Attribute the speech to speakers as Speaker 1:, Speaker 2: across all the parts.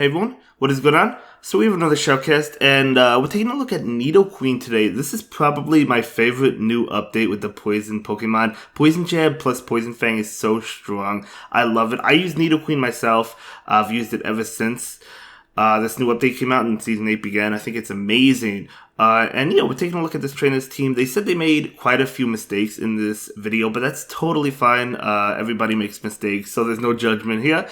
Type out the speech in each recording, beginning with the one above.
Speaker 1: Hey everyone, what is going on? So we have another showcast, and we're taking a look at Nidoqueen today. This is probably my favorite new update with the Poison Pokemon. Poison Jab plus Poison Fang is so strong. I love it. I use Nidoqueen myself. I've used it ever since this new update came out and Season 8 began. I think it's amazing. And we're taking a look at this trainer's team. They said they made quite a few mistakes in this video, but that's totally fine. Everybody makes mistakes, so there's no judgment here.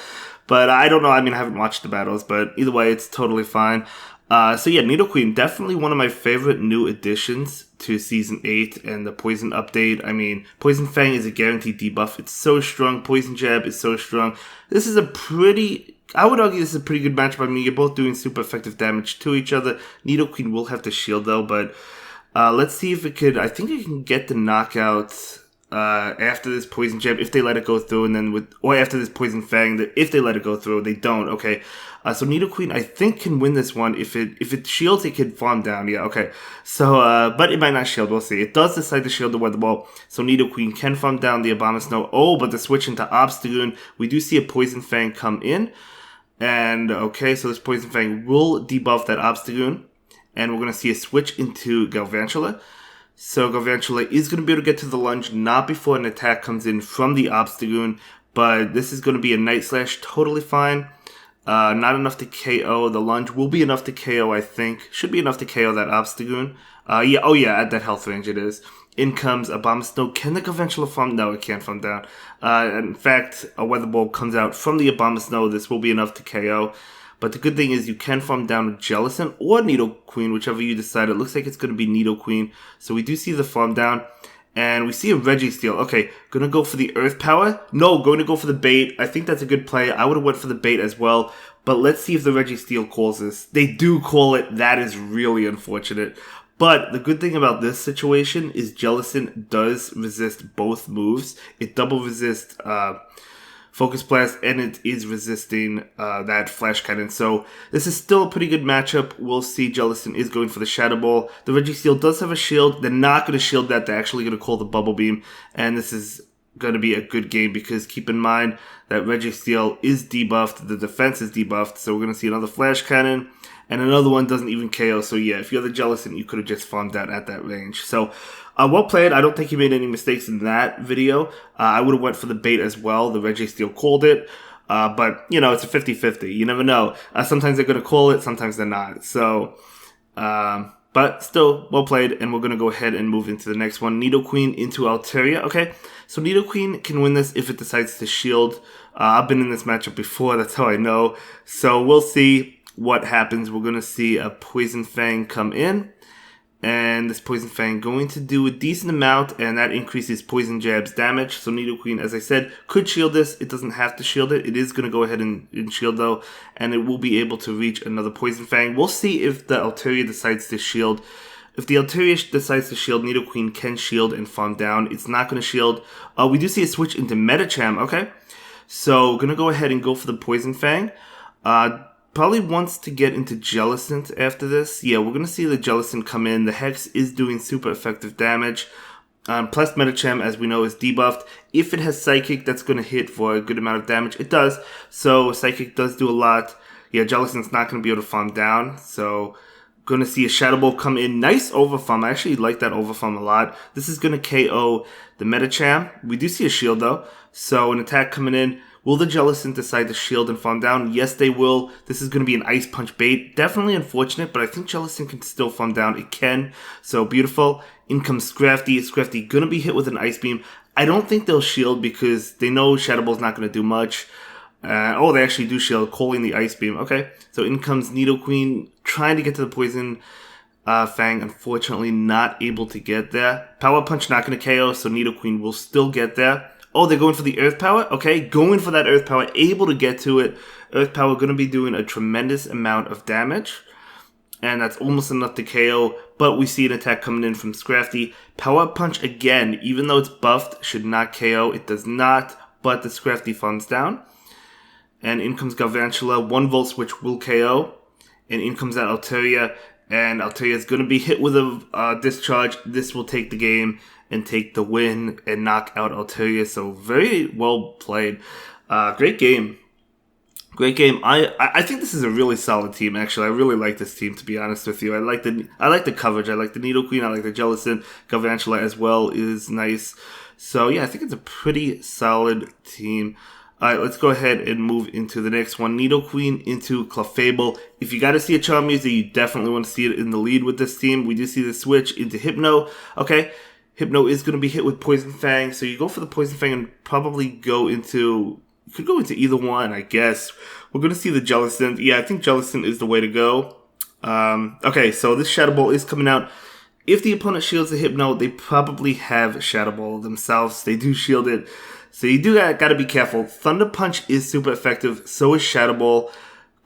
Speaker 1: But I don't know, I haven't watched the battles, but either way, it's totally fine. Nidoqueen, definitely one of my favorite new additions to Season 8 and the Poison update. Poison Fang is a guaranteed debuff. It's so strong. Poison Jab is so strong. This is I would argue this is a pretty good matchup. You're both doing super effective damage to each other. Nidoqueen will have to shield though, but let's see if it could. I think it can get the knockout after this Poison Jab if they let it go through, and then after this Poison Fang, if they let it go through. They don't. Okay, so Nidoqueen I think can win this one. If it shields, it can farm down. Yeah, okay. So but it might not shield. We'll see. It does decide to shield the Weather Ball, so Nidoqueen can farm down the Abomasnow. Oh, but the switch into Obstagoon, we do see a Poison Fang come in. And okay, so this Poison Fang will debuff that Obstagoon, and we're going to see a switch into Galvantula. So Galvantula is going to be able to get to the lunge, not before an attack comes in from the Obstagoon, but this is going to be a Night Slash, totally fine. Not enough to KO. The lunge will be enough to KO, I think. Should be enough to KO that Obstagoon. At that health range it is. In comes Abomasnow. Can the Galvantula farm? No, it can't farm down. In fact, a Weather Ball comes out from the Abomasnow. This will be enough to KO. But the good thing is you can farm down with Jellicent or Nidoqueen, whichever you decide. It looks like it's going to be Nidoqueen. So we do see the farm down. And we see a Registeel. Okay, going to go for the Earth Power? No, going to go for the bait. I think that's a good play. I would have went for the bait as well. But let's see if the Registeel calls this. They do call it. That is really unfortunate. But the good thing about this situation is Jellicent does resist both moves. It double resists Focus Blast, and it is resisting that Flash Cannon. So this is still a pretty good matchup. We'll see. Jellicent is going for the Shadow Ball. The Registeel does have a shield. They're not going to shield that. They're actually going to call the Bubble Beam. And this is going to be a good game because keep in mind that Registeel is debuffed. The defense is debuffed. So we're going to see another Flash Cannon. And another one doesn't even KO. So yeah, if you're the Jellicent, you could have just farmed that at that range. So well played. I don't think he made any mistakes in that video. I would have went for the bait as well. The Registeel called it. But, it's a 50-50. You never know. Sometimes they're going to call it. Sometimes they're not. So, but still, well played. And we're going to go ahead and move into the next one. Nidoqueen into Altaria. Okay, so Nidoqueen can win this if it decides to shield. I've been in this matchup before. That's how I know. So we'll see what happens. We're going to see a Poison Fang come in. And this Poison Fang going to do a decent amount, and that increases Poison Jab's damage. So Nidoqueen, as I said, could shield this. It doesn't have to shield it. It is going to go ahead and shield, though, and it will be able to reach another Poison Fang. We'll see if the Altaria decides to shield. If the Altaria decides to shield, Nidoqueen can shield and farm down. It's not going to shield. We do see a switch into Medicham, okay? So going to go ahead and go for the Poison Fang. Probably wants to get into Jellicent after this. Yeah, we're going to see the Jellicent come in. The Hex is doing super effective damage. Plus Medicham, as we know, is debuffed. If it has Psychic, that's going to hit for a good amount of damage. It does. So Psychic does do a lot. Yeah, Jellicent's not going to be able to farm down. So going to see a Shadow Ball come in. Nice overfarm. I actually like that overfarm a lot. This is going to KO the Medicham. We do see a shield, though. So an attack coming in. Will the Jellicent decide to shield and farm down? Yes, they will. This is going to be an Ice Punch bait. Definitely unfortunate, but I think Jellicent can still farm down. It can. So beautiful. In comes Scrafty. Scrafty going to be hit with an Ice Beam. I don't think they'll shield because they know Shadow Ball's not going to do much. They actually do shield, calling the Ice Beam. Okay, so in comes Nidoqueen trying to get to the Poison Fang. Unfortunately, not able to get there. Power Punch not going to KO, so Nidoqueen will still get there. Oh, they're going for the Earth Power? Okay, going for that Earth Power, able to get to it. Earth Power going to be doing a tremendous amount of damage. And that's almost enough to KO. But we see an attack coming in from Scrafty. Power Punch again, even though it's buffed, should not KO. It does not, but the Scrafty farms down. And in comes Galvantula. 1 Volt Switch will KO. And in comes that Altaria. And Altaria is going to be hit with a Discharge. This will take the game and take the win and knock out Altaria. So very well played. Great game. Great game. I think this is a really solid team. Actually, I really like this team. To be honest with you, I like the coverage. I like the Nidoqueen. I like the Jellicent. Galvantula as well is nice. So yeah, I think it's a pretty solid team. All right, let's go ahead and move into the next one. Nidoqueen into Clefable. If you got to see a Charmander, you definitely want to see it in the lead with this team. We do see the switch into Hypno. Okay, Hypno is going to be hit with Poison Fang, so you go for the Poison Fang and probably go into... You could go into either one, I guess. We're going to see the Jellicent. Yeah, I think Jellicent is the way to go. Okay, so this Shadow Ball is coming out. If the opponent shields the Hypno, they probably have Shadow Ball themselves. They do shield it. So you do got to be careful. Thunder Punch is super effective. So is Shadow Ball.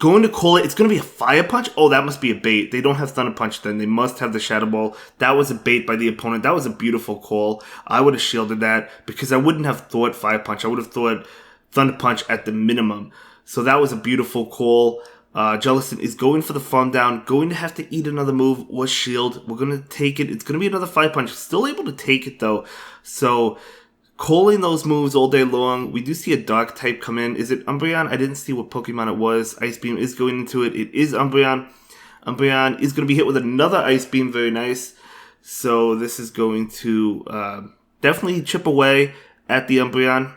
Speaker 1: Going to call it. It's going to be a Fire Punch. Oh, that must be a bait. They don't have Thunder Punch then. They must have the Shadow Ball. That was a bait by the opponent. That was a beautiful call. I would have shielded that because I wouldn't have thought Fire Punch. I would have thought Thunder Punch at the minimum. So that was a beautiful call. Jellicent is going for the farm down. Going to have to eat another move or shield. We're going to take it. It's going to be another Fire Punch. Still able to take it though. So... calling those moves all day long. We do see a Dark type come in. Is it Umbreon? I didn't see what Pokemon it was. Ice Beam is going into it. It is Umbreon. Umbreon is going to be hit with another Ice Beam. Very nice. So this is going to definitely chip away at the Umbreon.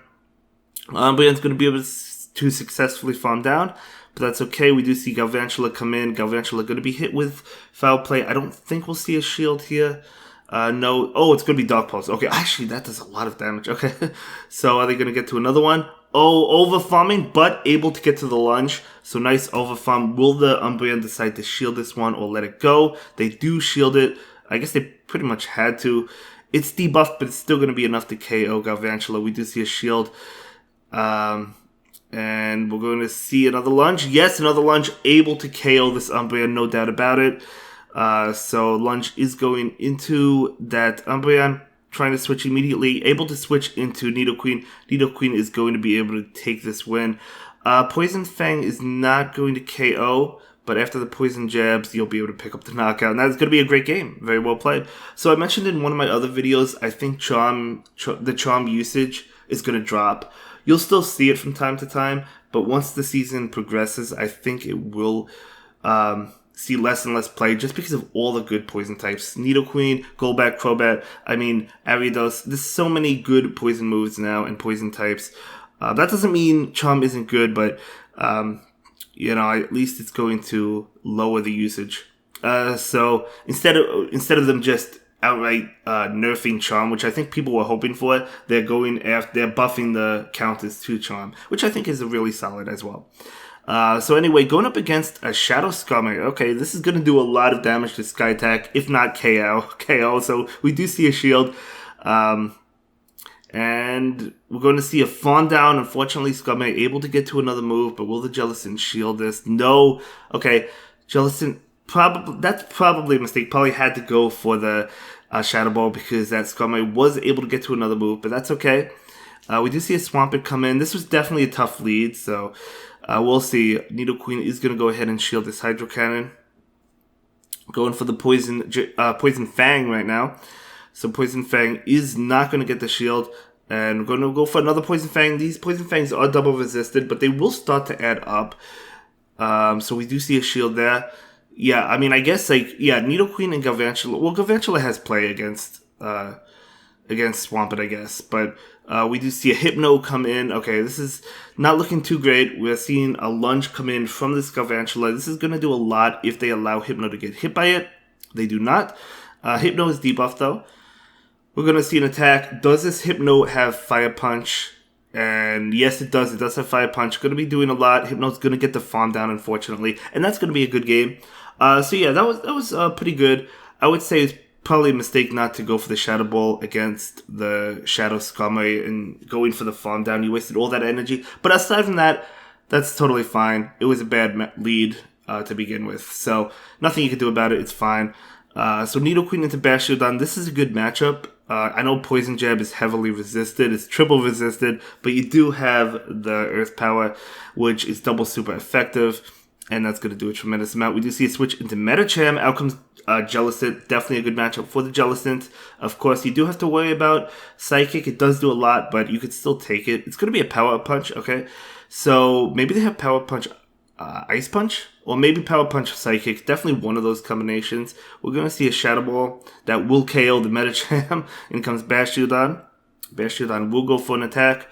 Speaker 1: Umbreon's going to be able to successfully farm down. But that's okay. We do see Galvantula come in. Galvantula going to be hit with Foul Play. I don't think we'll see a shield here. No. Oh, it's going to be Dark Pulse. Okay, actually, that does a lot of damage. Okay. So, are they going to get to another one? Oh, over-farming, but able to get to the lunge. So, nice over-farm. Will the Umbreon decide to shield this one or let it go? They do shield it. I guess they pretty much had to. It's debuffed, but it's still going to be enough to KO Galvantula. We do see a shield. And we're going to see another lunge. Yes, another lunge. Able to KO this Umbreon, no doubt about it. So lunge is going into that Umbreon, trying to switch immediately, able to switch into Nidoqueen. Nidoqueen is going to be able to take this win. Poison Fang is not going to KO, but after the poison jabs, you'll be able to pick up the knockout, and that's going to be a great game. Very well played. So I mentioned in one of my other videos, I think the charm usage is going to drop. You'll still see it from time to time, but once the season progresses, I think it will... see less and less play just because of all the good poison types. Nidoqueen, Golbat, Crobat, I mean, Ariados. There's so many good poison moves now and poison types. That doesn't mean Charm isn't good, but, at least it's going to lower the usage. So instead of them just outright nerfing Charm, which I think people were hoping for, they're buffing the counters to Charm, which I think is really solid as well. So anyway, going up against a Shadow Skarmory. Okay, this is going to do a lot of damage to Sky Attack, if not KO. So we do see a shield. And we're going to see a Fawn down. Unfortunately, Skarmory able to get to another move, but will the Jellicent shield this? No. Okay, Jellicent, that's probably a mistake. Probably had to go for the Shadow Ball because that Skarmory was able to get to another move, but that's okay. We do see a Swampert come in. This was definitely a tough lead, so... we'll see. Nidoqueen is going to go ahead and shield this Hydro Cannon. Going for the Poison Fang right now. So Poison Fang is not going to get the shield. And we're going to go for another Poison Fang. These Poison Fangs are double resisted, but they will start to add up. So we do see a shield there. Yeah, I mean, I guess, Nidoqueen and Galvantula. Well, Galvantula has play against Swampert, I guess. But we do see a Hypno come in. Okay, this is not looking too great. We're seeing a lunge come in from this Galvantula. This is going to do a lot if they allow Hypno to get hit by it. They do not. Hypno is debuffed, though. We're going to see an attack. Does this Hypno have Fire Punch? And yes, it does. It does have Fire Punch. Going to be doing a lot. Hypno's going to get the farm down, unfortunately. And that's going to be a good game. So yeah, that was pretty good. I would say it's probably a mistake not to go for the Shadow Ball against the Shadow Skarmory and going for the farm down. You wasted all that energy. But aside from that, that's totally fine. It was a bad lead to begin with. So nothing you can do about it. It's fine. So Nidoqueen into Bastiodon. This is a good matchup. I know Poison Jab is heavily resisted. It's triple resisted. But you do have the Earth Power, which is double super effective. And that's going to do a tremendous amount. We do see a switch into Medicham. Out comes Jellicent. Definitely a good matchup for the Jellicent. Of course, you do have to worry about Psychic. It does do a lot, but you could still take it. It's going to be a power punch, okay? So maybe they have Power Punch, Ice Punch, or maybe Power Punch Psychic. Definitely one of those combinations. We're going to see a Shadow Ball that will KO the Medicham. In comes Bastiodon. Bastiodon will go for an attack.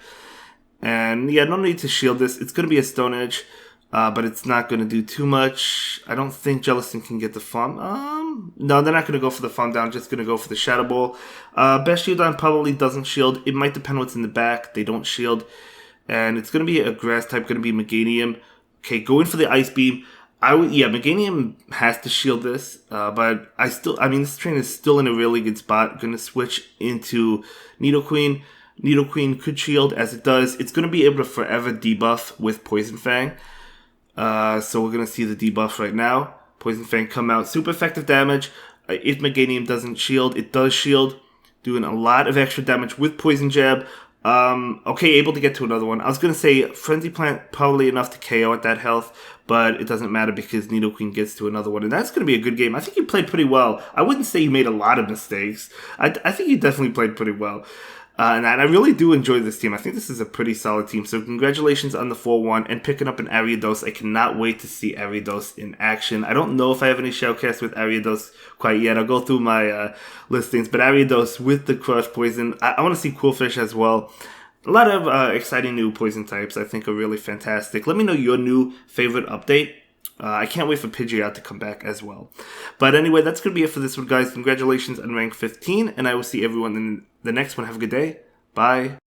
Speaker 1: And yeah, no need to shield this. It's going to be a Stone Edge, but it's not going to do too much. I don't think Jellicent can get the farm. No, they're not going to go for the farm down. Just going to go for the Shadow Ball. Bastiodon probably doesn't shield. It might depend what's in the back. They don't shield. And it's going to be a Grass type, going to be Meganium. Okay, going for the Ice Beam. Meganium has to shield this, but this train is still in a really good spot. Going to switch into Nidoqueen. Nidoqueen could shield, as it does. It's going to be able to forever debuff with Poison Fang. So we're going to see the debuff right now. Poison Fang come out. Super effective damage. If Meganium doesn't shield, it does shield. Doing a lot of extra damage with Poison Jab. Okay, able to get to another one. I was going to say Frenzy Plant, probably enough to KO at that health, but it doesn't matter because Nidoqueen gets to another one, and that's going to be a good game. I think you played pretty well. I wouldn't say you made a lot of mistakes. I think you definitely played pretty well. And I really do enjoy this team. I think this is a pretty solid team. So congratulations on the 4-1 and picking up an Ariados. I cannot wait to see Ariados in action. I don't know if I have any showcasts with Ariados quite yet. I'll go through my listings. But Ariados with the Crush Poison. I want to see Qwilfish as well. A lot of exciting new poison types I think are really fantastic. Let me know your new favorite update. I can't wait for Pidgeot to come back as well. But anyway, that's going to be it for this one, guys. Congratulations on rank 15, and I will see everyone in the next one. Have a good day. Bye.